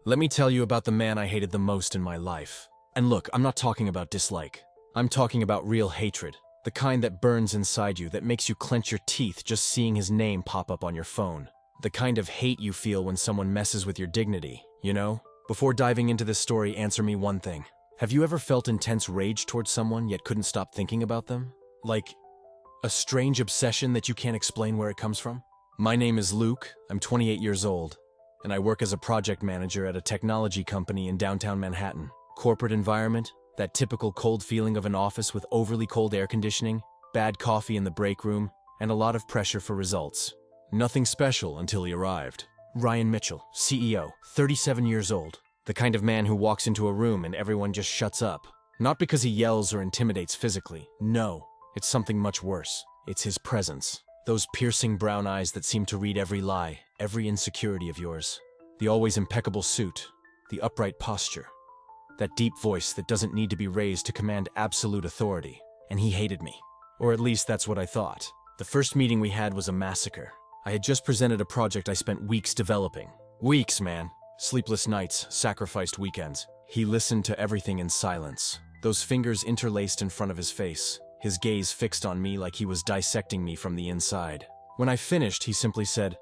Let me tell you about the man I hated the most in my life. And look, I'm not talking about dislike. I'm talking about real hatred. The kind that burns inside you, that makes you clench your teeth just seeing his name pop up on your phone. The kind of hate you feel when someone messes with your dignity, you know? Before diving into this story, answer me one thing. Have you ever felt intense rage towards someone yet couldn't stop thinking about them? Like a strange obsession that you can't explain where it comes from? My name is Luke, I'm 28 years old, and I work as a project manager at a technology company in downtown Manhattan. Corporate environment, that typical cold feeling of an office with overly cold air conditioning, bad coffee in the break room, and a lot of pressure for results. Nothing special until he arrived. Ryan Mitchell, CEO, 37 years old. The kind of man who walks into a room and everyone just shuts up. Not because he yells or intimidates physically. No, it's something much worse. It's his presence. Those piercing brown eyes that seem to read every lie, every insecurity of yours. The always impeccable suit, the upright posture. That deep voice that doesn't need to be raised to command absolute authority. And he hated me. Or at least that's what I thought. The first meeting we had was a massacre. I had just presented a project I spent weeks developing. Weeks, man. Sleepless nights, sacrificed weekends. He listened to everything in silence. Those fingers interlaced in front of his face. His gaze fixed on me like he was dissecting me from the inside. When I finished, he simply said,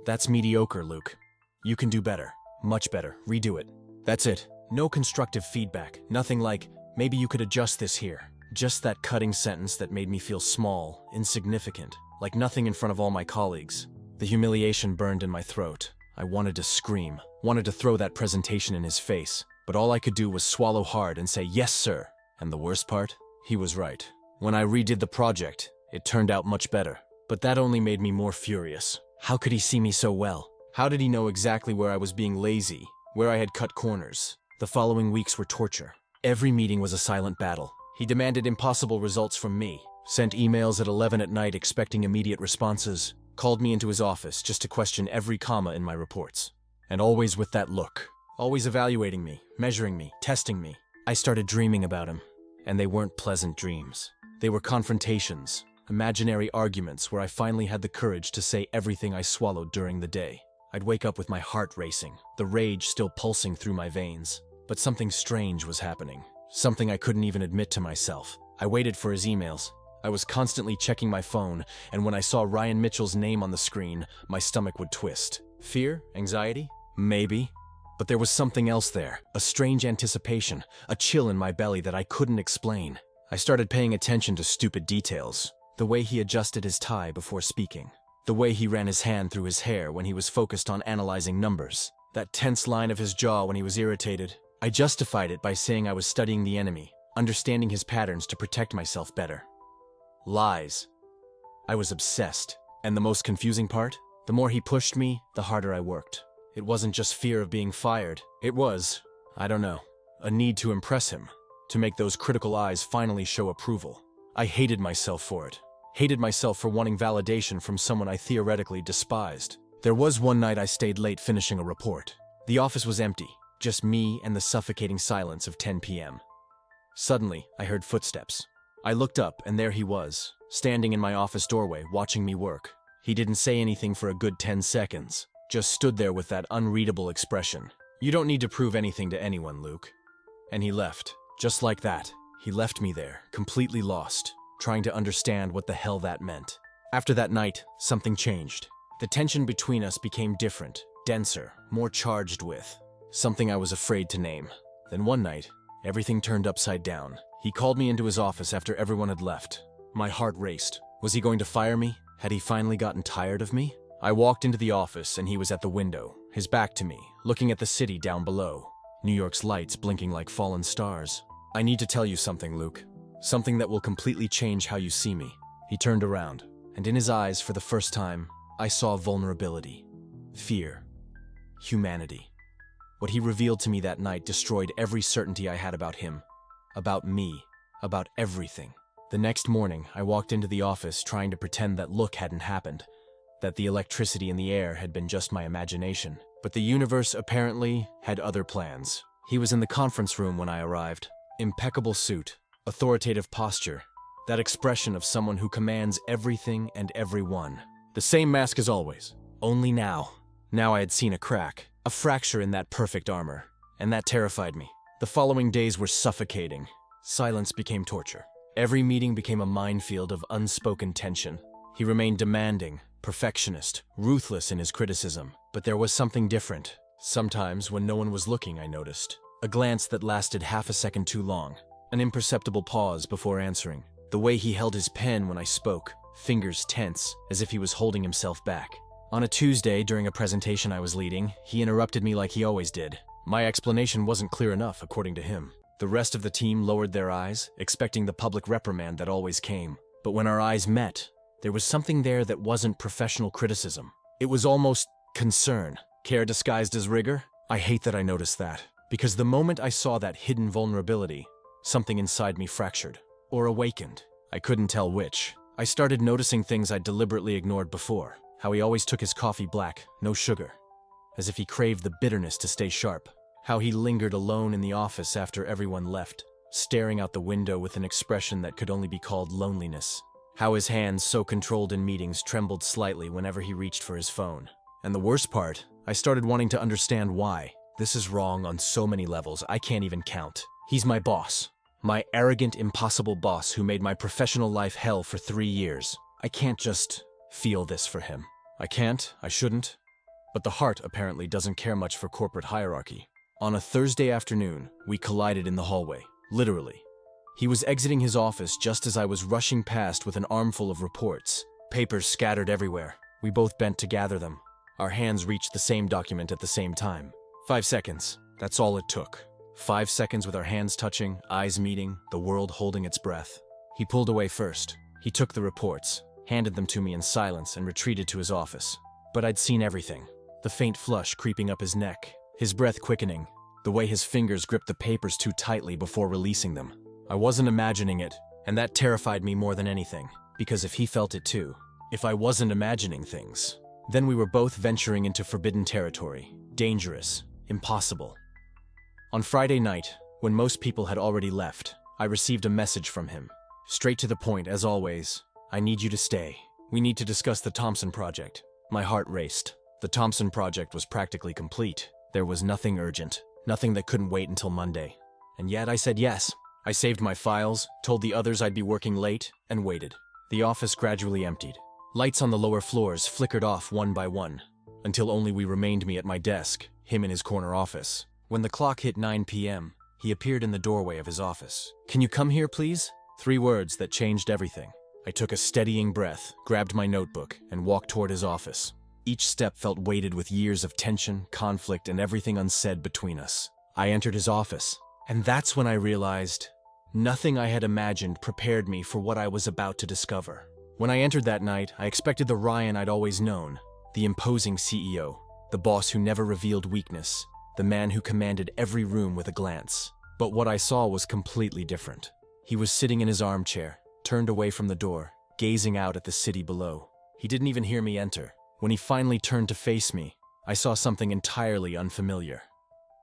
"That's mediocre, Luke. You can do better. Much better. Redo it." That's it. No constructive feedback. Nothing like, "Maybe you could adjust this here." Just that cutting sentence that made me feel small, insignificant, like nothing in front of all my colleagues. The humiliation burned in my throat. I wanted to scream, wanted to throw that presentation in his face, but all I could do was swallow hard and say, "Yes, sir." And the worst part? He was right. When I redid the project, it turned out much better. But that only made me more furious. How could he see me so well? How did he know exactly where I was being lazy, where I had cut corners? The following weeks were torture. Every meeting was a silent battle. He demanded impossible results from me, sent emails at 11 at night expecting immediate responses, called me into his office just to question every comma in my reports. And always with that look. Always evaluating me, measuring me, testing me. I started dreaming about him. And they weren't pleasant dreams. They were confrontations, imaginary arguments where I finally had the courage to say everything I swallowed during the day. I'd wake up with my heart racing, the rage still pulsing through my veins. But something strange was happening. Something I couldn't even admit to myself. I waited for his emails. I was constantly checking my phone, and when I saw Ryan Mitchell's name on the screen, my stomach would twist. Fear? Anxiety? Maybe. But there was something else there. A strange anticipation, a chill in my belly that I couldn't explain. I started paying attention to stupid details. The way he adjusted his tie before speaking. The way he ran his hand through his hair when he was focused on analyzing numbers. That tense line of his jaw when he was irritated. I justified it by saying I was studying the enemy, understanding his patterns to protect myself better. Lies. I was obsessed. And the most confusing part? The more he pushed me, the harder I worked. It wasn't just fear of being fired. It was, I don't know, a need to impress him. To make those critical eyes finally show approval. I hated myself for it. Hated myself for wanting validation from someone I theoretically despised. There was one night I stayed late finishing a report. The office was empty, just me and the suffocating silence of 10 p.m. Suddenly, I heard footsteps. I looked up and there he was, standing in my office doorway, watching me work. He didn't say anything for a good 10 seconds, just stood there with that unreadable expression. "You don't need to prove anything to anyone, Luke." And he left. Just like that, he left me there, completely lost, trying to understand what the hell that meant. After that night, something changed. The tension between us became different, denser, more charged with something I was afraid to name. Then one night, everything turned upside down. He called me into his office after everyone had left. My heart raced. Was he going to fire me? Had he finally gotten tired of me? I walked into the office and he was at the window, his back to me, looking at the city down below. New York's lights blinking like fallen stars. "I need to tell you something, Luke. Something that will completely change how you see me." He turned around, and in his eyes, for the first time, I saw vulnerability, fear, humanity. What he revealed to me that night destroyed every certainty I had about him, about me, about everything. The next morning, I walked into the office trying to pretend that look hadn't happened, that the electricity in the air had been just my imagination. But the universe apparently had other plans. He was in the conference room when I arrived. Impeccable suit, authoritative posture, that expression of someone who commands everything and everyone. The same mask as always. Only now I had seen a crack. A fracture in that perfect armor. And that terrified me. The following days were suffocating. Silence became torture. Every meeting became a minefield of unspoken tension. He remained demanding, perfectionist, ruthless in his criticism. But there was something different. Sometimes, when no one was looking, I noticed. A glance that lasted half a second too long. An imperceptible pause before answering. The way he held his pen when I spoke, fingers tense, as if he was holding himself back. On a Tuesday, during a presentation I was leading, he interrupted me like he always did. My explanation wasn't clear enough, according to him. The rest of the team lowered their eyes, expecting the public reprimand that always came. But when our eyes met, there was something there that wasn't professional criticism. It was almost concern. Care disguised as rigor? I hate that I noticed that, because the moment I saw that hidden vulnerability, something inside me fractured, or awakened. I couldn't tell which. I started noticing things I'd deliberately ignored before. How he always took his coffee black, no sugar, as if he craved the bitterness to stay sharp. How he lingered alone in the office after everyone left, staring out the window with an expression that could only be called loneliness. How his hands, so controlled in meetings, trembled slightly whenever he reached for his phone. And the worst part, I started wanting to understand why. This is wrong on so many levels, I can't even count. He's my boss. My arrogant, impossible boss who made my professional life hell for 3 years. I can't just feel this for him. I can't, I shouldn't. But the heart apparently doesn't care much for corporate hierarchy. On a Thursday afternoon, we collided in the hallway, literally. He was exiting his office just as I was rushing past with an armful of reports, papers scattered everywhere. We both bent to gather them. Our hands reached the same document at the same time. 5 seconds, that's all it took. 5 seconds with our hands touching, eyes meeting, the world holding its breath. He pulled away first. He took the reports, handed them to me in silence, and retreated to his office. But I'd seen everything. The faint flush creeping up his neck, his breath quickening, the way his fingers gripped the papers too tightly before releasing them. I wasn't imagining it, and that terrified me more than anything, because if he felt it too, if I wasn't imagining things, then we were both venturing into forbidden territory, dangerous, impossible. On Friday night, when most people had already left, I received a message from him. Straight to the point, as always. I need you to stay. We need to discuss the Thompson project. My heart raced. The Thompson project was practically complete. There was nothing urgent, nothing that couldn't wait until Monday. And yet I said yes. I saved my files, told the others I'd be working late, and waited. The office gradually emptied. Lights on the lower floors flickered off one by one, until only we remained me at my desk, him in his corner office. When the clock hit 9 p.m., he appeared in the doorway of his office. "Can you come here, please?" 3 words that changed everything. I took a steadying breath, grabbed my notebook, and walked toward his office. Each step felt weighted with years of tension, conflict, and everything unsaid between us. I entered his office, and that's when I realized nothing I had imagined prepared me for what I was about to discover. When I entered that night, I expected the Ryan I'd always known, the imposing CEO, the boss who never revealed weakness, the man who commanded every room with a glance. But what I saw was completely different. He was sitting in his armchair, turned away from the door, gazing out at the city below. He didn't even hear me enter. When he finally turned to face me, I saw something entirely unfamiliar.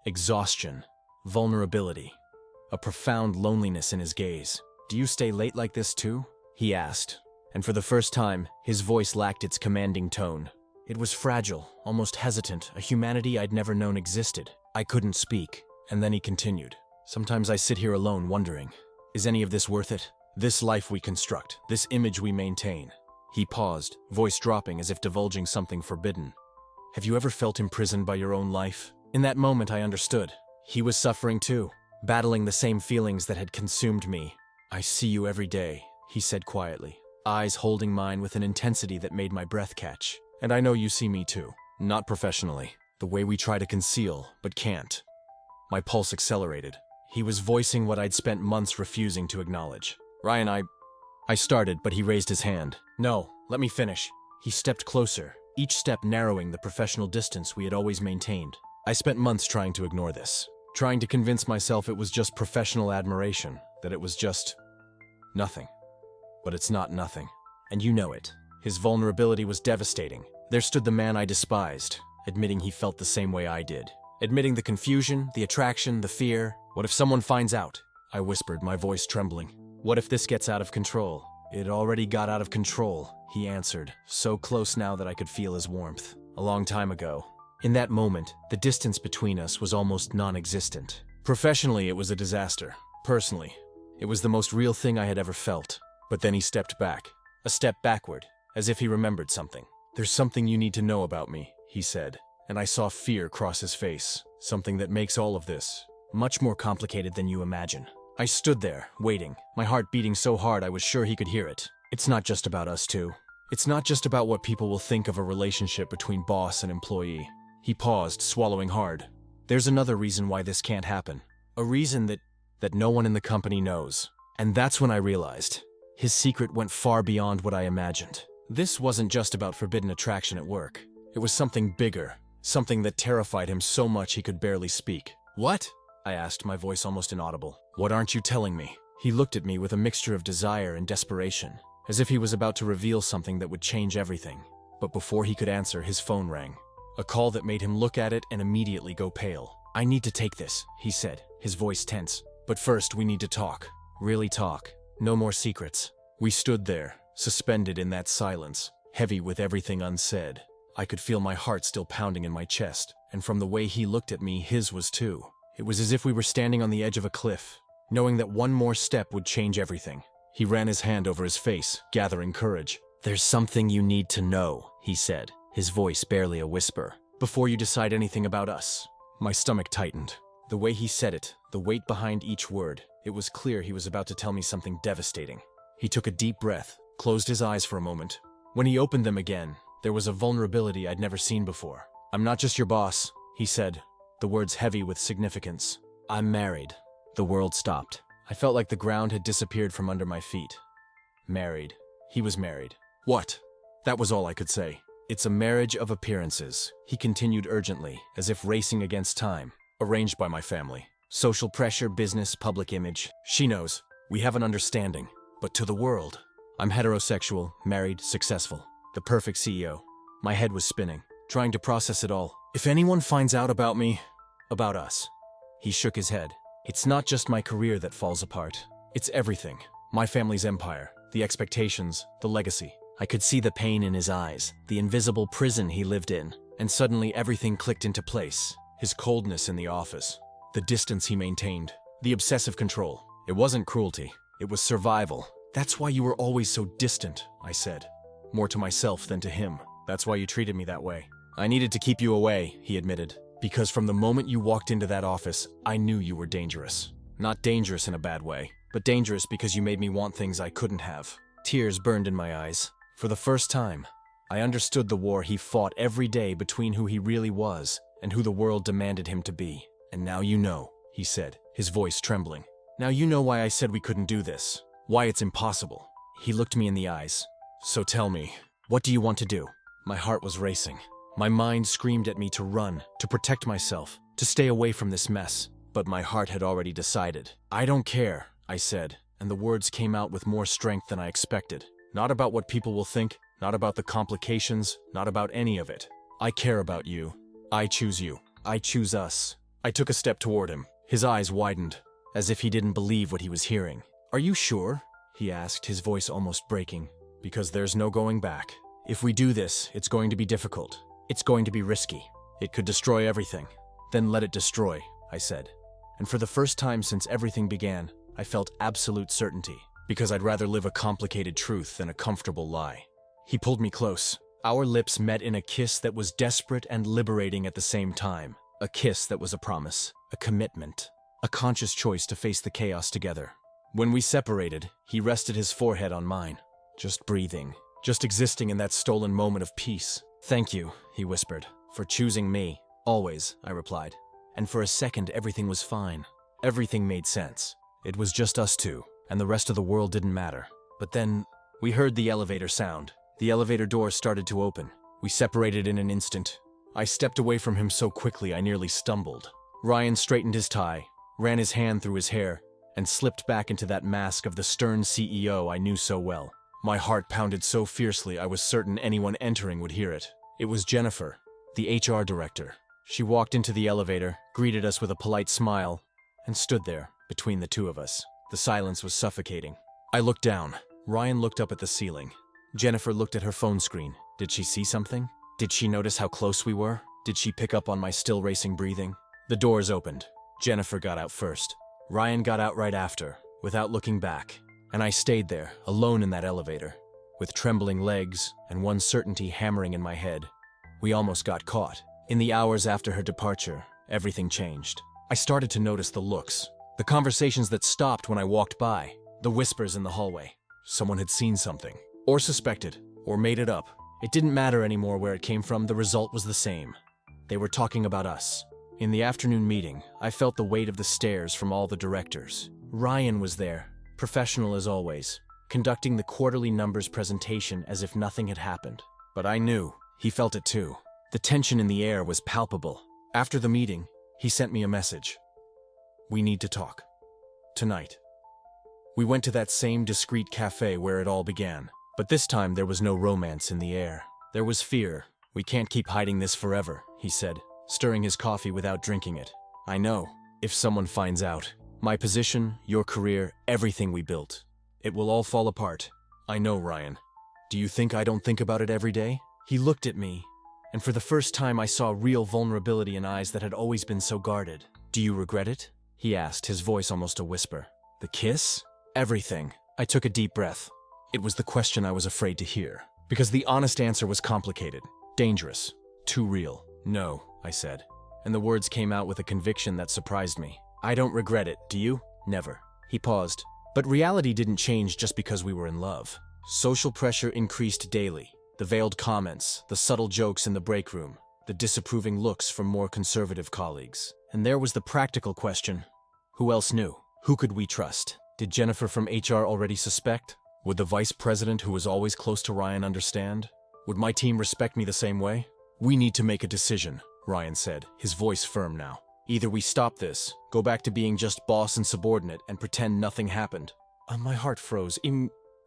Exhaustion, vulnerability, a profound loneliness in his gaze. "Do you stay late like this too?" he asked, and for the first time, his voice lacked its commanding tone. It was fragile, almost hesitant, a humanity I'd never known existed. I couldn't speak, and then he continued. "Sometimes I sit here alone wondering, is any of this worth it? This life we construct, this image we maintain." He paused, voice dropping as if divulging something forbidden. "Have you ever felt imprisoned by your own life?" In that moment I understood. He was suffering too, battling the same feelings that had consumed me. "I see you every day," he said quietly, eyes holding mine with an intensity that made my breath catch. "And I know you see me too. Not professionally. The way we try to conceal, but can't." My pulse accelerated. He was voicing what I'd spent months refusing to acknowledge. "Ryan, I started, but he raised his hand. "No, let me finish." He stepped closer, each step narrowing the professional distance we had always maintained. I spent months trying to ignore this, trying to convince myself it was just professional admiration, that it was just nothing. But it's not nothing. And you know it. His vulnerability was devastating. There stood the man I despised, admitting he felt the same way I did. Admitting the confusion, the attraction, the fear. "What if someone finds out?" I whispered, my voice trembling. "What if this gets out of control?" "It already got out of control," he answered, so close now that I could feel his warmth. "A long time ago. In that moment, the distance between us was almost non-existent. Professionally, it was a disaster. Personally, it was the most real thing I had ever felt. But then he stepped back, a step backward, as if he remembered something. "There's something you need to know about me," he said, and I saw fear cross his face, something that makes all of this much more complicated than you imagine. I stood there, waiting, my heart beating so hard I was sure he could hear it. "It's not just about us two. It's not just about what people will think of a relationship between boss and employee." He paused, swallowing hard. "There's another reason why this can't happen. A reason that no one in the company knows." And that's when I realized his secret went far beyond what I imagined. This wasn't just about forbidden attraction at work. It was something bigger, something that terrified him so much he could barely speak. "What?" I asked, my voice almost inaudible. "What aren't you telling me?" He looked at me with a mixture of desire and desperation, as if he was about to reveal something that would change everything. But before he could answer, his phone rang. A call that made him look at it and immediately go pale. "I need to take this," he said, his voice tense. "But first, we need to talk. Really talk. No more secrets." We stood there, suspended in that silence, heavy with everything unsaid. I could feel my heart still pounding in my chest, and from the way he looked at me, his was too. It was as if we were standing on the edge of a cliff, knowing that one more step would change everything. He ran his hand over his face, gathering courage. "There's something you need to know," he said, his voice barely a whisper. "Before you decide anything about us." My stomach tightened. The way he said it, the weight behind each word, it was clear he was about to tell me something devastating. He took a deep breath, closed his eyes for a moment. When he opened them again, there was a vulnerability I'd never seen before. "I'm not just your boss," he said, the words heavy with significance. "I'm married." The world stopped. I felt like the ground had disappeared from under my feet. Married. He was married. "What?" That was all I could say. "It's a marriage of appearances," he continued urgently, as if racing against time. "Arranged by my family. Social pressure, business, public image. She knows. We have an understanding. But to the world, I'm heterosexual, married, successful. The perfect CEO." My head was spinning, trying to process it all. "If anyone finds out about me, about us." He shook his head. "It's not just my career that falls apart. It's everything. My family's empire, the expectations, the legacy." I could see the pain in his eyes, the invisible prison he lived in, and suddenly everything clicked into place. His coldness in the office, the distance he maintained, the obsessive control. It wasn't cruelty, it was survival. "That's why you were always so distant," I said. More to myself than to him. "That's why you treated me that way." "I needed to keep you away," he admitted. "Because from the moment you walked into that office, I knew you were dangerous. Not dangerous in a bad way, but dangerous because you made me want things I couldn't have." Tears burned in my eyes. For the first time, I understood the war he fought every day between who he really was and who the world demanded him to be. "And now you know," he said, his voice trembling. "Now you know why I said we couldn't do this. Why it's impossible." He looked me in the eyes. "So tell me, what do you want to do?" My heart was racing. My mind screamed at me to run, to protect myself, to stay away from this mess. But my heart had already decided. "I don't care," I said, and the words came out with more strength than I expected. "Not about what people will think, not about the complications, not about any of it. I care about you. I choose you. I choose us." I took a step toward him. His eyes widened, as if he didn't believe what he was hearing. "Are you sure?" he asked, his voice almost breaking. "Because there's no going back. If we do this, it's going to be difficult. It's going to be risky. It could destroy everything." "Then let it destroy," I said. And for the first time since everything began, I felt absolute certainty. Because I'd rather live a complicated truth than a comfortable lie. He pulled me close. Our lips met in a kiss that was desperate and liberating at the same time. A kiss that was a promise, a commitment, a conscious choice to face the chaos together. When we separated, he rested his forehead on mine. Just breathing, just existing in that stolen moment of peace. "Thank you," he whispered, "for choosing me." "Always," I replied. And for a second, everything was fine. Everything made sense. It was just us two, and the rest of the world didn't matter. But then, we heard the elevator sound. The elevator door started to open. We separated in an instant. I stepped away from him so quickly I nearly stumbled. Ryan straightened his tie, ran his hand through his hair, and slipped back into that mask of the stern CEO I knew so well. My heart pounded so fiercely I was certain anyone entering would hear it. It was Jennifer, the HR director. She walked into the elevator, greeted us with a polite smile, and stood there, between the two of us. The silence was suffocating. I looked down. Ryan looked up at the ceiling. Jennifer looked at her phone screen. Did she see something? Did she notice how close we were? Did she pick up on my still racing breathing? The doors opened. Jennifer got out first. Ryan got out right after, without looking back. And I stayed there, alone in that elevator, with trembling legs and one certainty hammering in my head. We almost got caught. In the hours after her departure, everything changed. I started to notice the looks, the conversations that stopped when I walked by, the whispers in the hallway. Someone had seen something, or suspected, or made it up. It didn't matter anymore where it came from, the result was the same. They were talking about us. In the afternoon meeting, I felt the weight of the stares from all the directors. Ryan was there, professional as always, conducting the quarterly numbers presentation as if nothing had happened. But I knew, he felt it too. The tension in the air was palpable. After the meeting, he sent me a message. We need to talk. Tonight. We went to that same discreet cafe where it all began. But this time there was no romance in the air. There was fear. We can't keep hiding this forever, he said, stirring his coffee without drinking it. I know. If someone finds out, my position, your career, everything we built, it will all fall apart. I know, Ryan. Do you think I don't think about it every day? He looked at me, and for the first time I saw real vulnerability in eyes that had always been so guarded. Do you regret it? He asked, his voice almost a whisper. The kiss? Everything. I took a deep breath. It was the question I was afraid to hear, because the honest answer was complicated, dangerous, too real. No, I said, and the words came out with a conviction that surprised me. I don't regret it, do you? Never. He paused. But reality didn't change just because we were in love. Social pressure increased daily. The veiled comments, the subtle jokes in the break room, the disapproving looks from more conservative colleagues. And there was the practical question. Who else knew? Who could we trust? Did Jennifer from HR already suspect? Would the vice president who was always close to Ryan understand? Would my team respect me the same way? We need to make a decision, Ryan said, his voice firm now. Either we stop this, go back to being just boss and subordinate, and pretend nothing happened. My heart froze.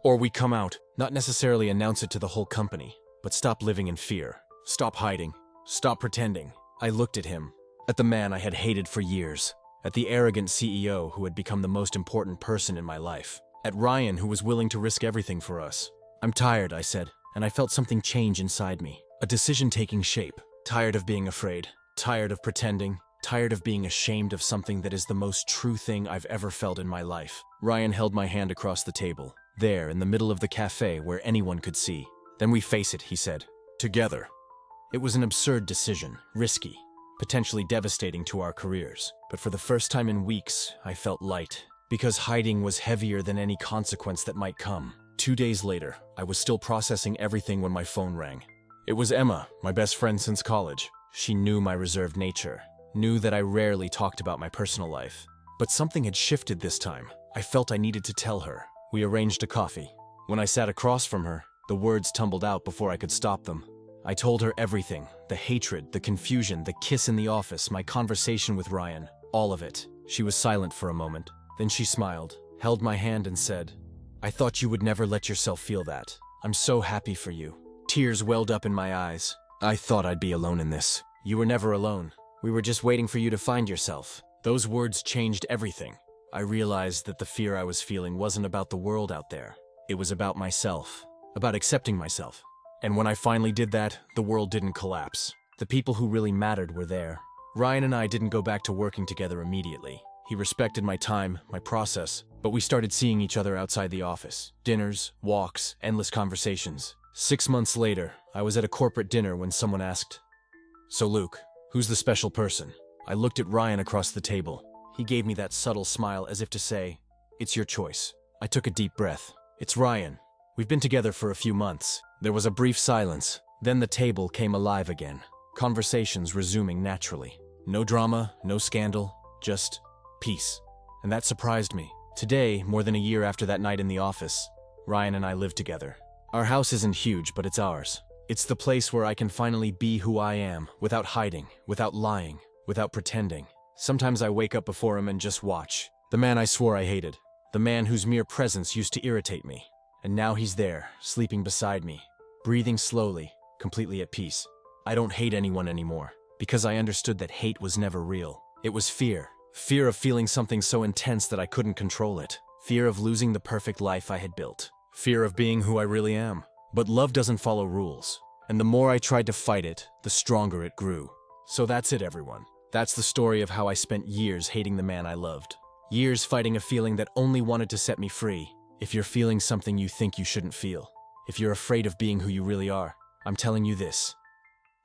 Or we come out, not necessarily announce it to the whole company, but stop living in fear. Stop hiding. Stop pretending. I looked at him, at the man I had hated for years, at the arrogant CEO who had become the most important person in my life, at Ryan who was willing to risk everything for us. I'm tired, I said, and I felt something change inside me, a decision taking shape. Tired of being afraid, tired of pretending, tired of being ashamed of something that is the most true thing I've ever felt in my life. Ryan held my hand across the table, there in the middle of the cafe where anyone could see. Then we face it, he said. Together. It was an absurd decision, risky, potentially devastating to our careers. But for the first time in weeks, I felt light, because hiding was heavier than any consequence that might come. 2 days later, I was still processing everything when my phone rang. It was Emma, my best friend since college. She knew my reserved nature, knew that I rarely talked about my personal life. But something had shifted this time. I felt I needed to tell her. We arranged a coffee. When I sat across from her, the words tumbled out before I could stop them. I told her everything, the hatred, the confusion, the kiss in the office, my conversation with Ryan, all of it. She was silent for a moment. Then she smiled, held my hand and said, I thought you would never let yourself feel that. I'm so happy for you. Tears welled up in my eyes. I thought I'd be alone in this. You were never alone. We were just waiting for you to find yourself. Those words changed everything. I realized that the fear I was feeling wasn't about the world out there. It was about myself, about accepting myself. And when I finally did that, the world didn't collapse. The people who really mattered were there. Ryan and I didn't go back to working together immediately. He respected my time, my process, but we started seeing each other outside the office. Dinners, walks, endless conversations. 6 months later, I was at a corporate dinner when someone asked, So Luke, who's the special person? I looked at Ryan across the table. He gave me that subtle smile as if to say, It's your choice. I took a deep breath. It's Ryan. We've been together for a few months. There was a brief silence. Then the table came alive again. Conversations resuming naturally. No drama, no scandal, just peace. And that surprised me. Today, more than a year after that night in the office, Ryan and I live together. Our house isn't huge, but it's ours. It's the place where I can finally be who I am, without hiding, without lying, without pretending. Sometimes I wake up before him and just watch. The man I swore I hated. The man whose mere presence used to irritate me. And now he's there, sleeping beside me, breathing slowly, completely at peace. I don't hate anyone anymore, because I understood that hate was never real. It was fear. Fear of feeling something so intense that I couldn't control it. Fear of losing the perfect life I had built. Fear of being who I really am. But love doesn't follow rules. And the more I tried to fight it, the stronger it grew. So that's it, everyone. That's the story of how I spent years hating the man I loved. Years fighting a feeling that only wanted to set me free. If you're feeling something you think you shouldn't feel, if you're afraid of being who you really are, I'm telling you this.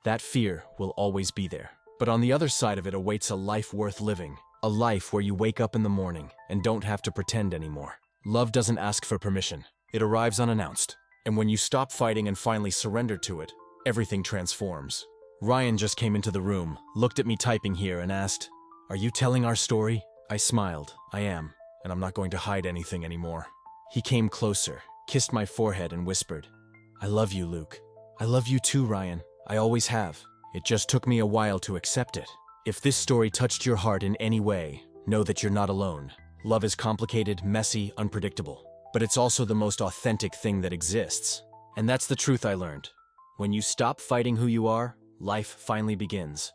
That fear will always be there. But on the other side of it awaits a life worth living. A life where you wake up in the morning and don't have to pretend anymore. Love doesn't ask for permission. It arrives unannounced. And when you stop fighting and finally surrender to it, everything transforms. Ryan just came into the room, looked at me typing here and asked, "Are you telling our story?" I smiled. I am, and I'm not going to hide anything anymore. He came closer, kissed my forehead and whispered, "I love you, Luke. I love you too, Ryan. I always have. It just took me a while to accept it." If this story touched your heart in any way, know that you're not alone. Love is complicated, messy, unpredictable. But it's also the most authentic thing that exists. And that's the truth I learned. When you stop fighting who you are, life finally begins.